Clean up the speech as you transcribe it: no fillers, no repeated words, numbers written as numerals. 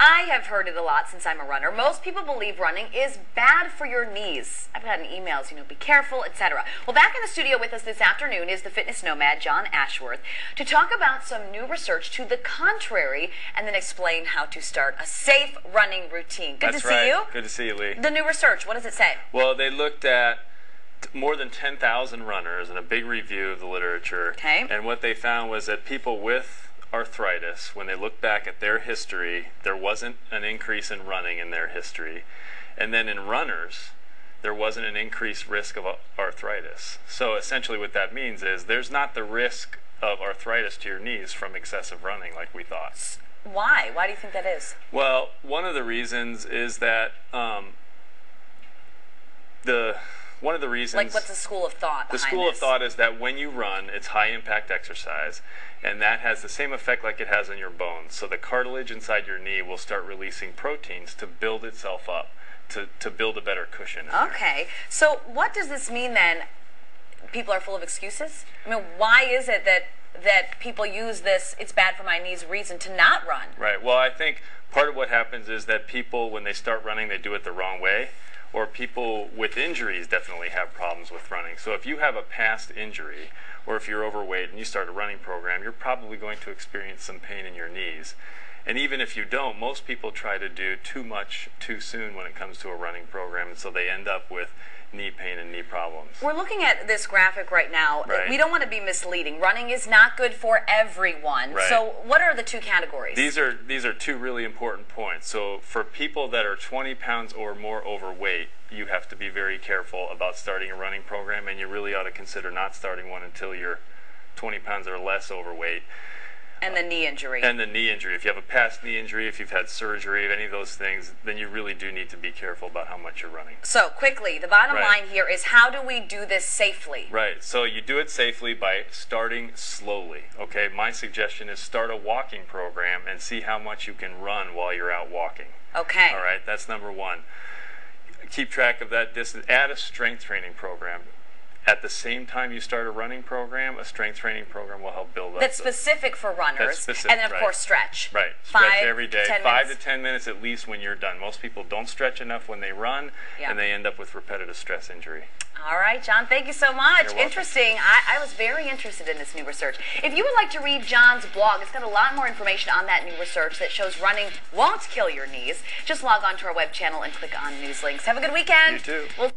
I have heard it a lot since I'm a runner. Most people believe running is bad for your knees. I've gotten emails, be careful, etc. Well, back in the studio with us this afternoon is the fitness nomad, John Ashworth, to talk about some new research to the contrary and then explain how to start a safe running routine. Good to see you. Good to see you, Leigh. The new research, what does it say? Well, they looked at more than 10,000 runners and a big review of the literature. Okay. And what they found was that people with arthritis, when they look back at their history, there wasn't an increase in running in their history. And then in runners, there wasn't an increased risk of arthritis. So essentially what that means is there's not the risk of arthritis to your knees from excessive running like we thought. Why? Why do you think that is? Well, one of the reasons is that one of the reasons... Like, what's the school of thought behind this? The school of thought is that when you run, it's high-impact exercise, and that has the same effect like it has on your bones. So the cartilage inside your knee will start releasing proteins to build itself up, to build a better cushion. Okay. So what does this mean, then? People are full of excuses? I mean, why is it that people use this, it's bad for my knees, reason to not run? Right. Well, I think part of what happens is that people, when they start running, they do it the wrong way. Or people with injuries definitely have problems with running. So if you have a past injury, or if you're overweight and you start a running program, you're probably going to experience some pain in your knees. And even if you don't, most people try to do too much too soon when it comes to a running program, and so they end up with knee pain and knee problems. We're looking at this graphic right now. Right. We don't want to be misleading. Running is not good for everyone. Right. So what are the two categories? These are two really important points. So for people that are 20 pounds or more overweight, you have to be very careful about starting a running program, and you really ought to consider not starting one until you're 20 pounds or less overweight. And the knee injury. And the knee injury. If you have a past knee injury, if you've had surgery, any of those things, then you really do need to be careful about how much you're running. So quickly, the bottom Right. line here is, how do we do this safely? Right. So you do it safely by starting slowly. Okay. My suggestion is start a walking program and see how much you can run while you're out walking. Okay. All right. That's number one. Keep track of that distance. Add a strength training program. At the same time you start a running program, a strength training program will help build up. That's specific for runners. That's specific, and then, of right. course, stretch. Right. Stretch every day. 5 minutes. to 10 minutes at least when you're done. Most people don't stretch enough when they run, and they end up with repetitive stress injury. All right, John, thank you so much. You're welcome. Interesting. I was very interested in this new research. If you would like to read John's blog, it's got a lot more information on that new research that shows running won't kill your knees. Just log on to our web channel and click on news links. Have a good weekend. You too.